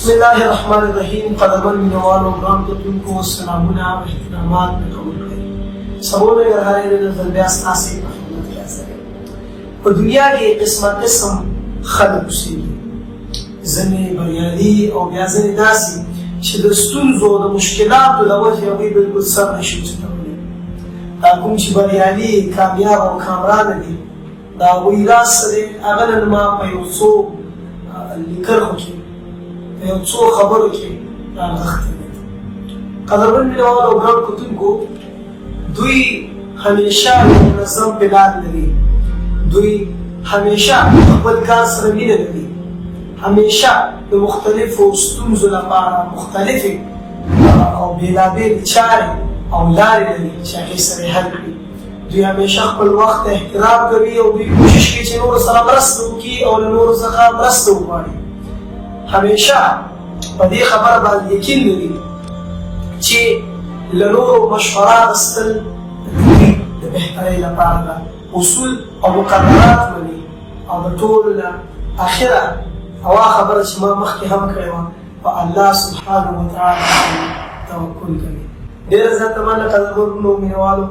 بسم الله الرحمن الرحیم. قدرمن مینوالو ګران کتونکو سلامونه او احترامات مې قبول کړئ. سبونه ننګرهارۍ د نظر بیا ستاسې په خدمت کې حاضر یم. په دنیا کې قسمه قسم خلک اوسېږي، ځینې بریالي او بیا ځینې داسې چې د ستونزو او د مشکلاتو له وجې هغوی بالکل سر نه شي اوچتولی. دا کوم چې بریالي کامیاب او کامرانه دي د هغوی راز څه دی، هغه نن ما په یو څو لیکرخو کې په یو څو خبرو کې رانغښتی دی. قدرمن مینوالو او ګران کتونکو، دوی همیشه منظم پلان لري، دوی همیشه خپل کار سره مینه لري، همیشه د مختلفو ستونزو لپاره مختلفې او بېلابېلې چارې او لارې لري چې هغې سره یې حل کړي. دوی همیشه خپل وخت ته احترام کوي او دوی کوشش کوي چې نورو سره مرسته وکړي او له نورو څخه مرسته وغواړي. همیشه په دې خبره باندې یقین لري چې له نورو مشوره اخیستل د دوی د بهترۍ لپاره ده. اصول او مقررات مني او د ټولو نه اخره هوا خبره چې ما مخکې هم کړې وه، په الله سبحانه وتعالی توکل کوي. ډېره زیاته مننه قدرمنو مینوالو.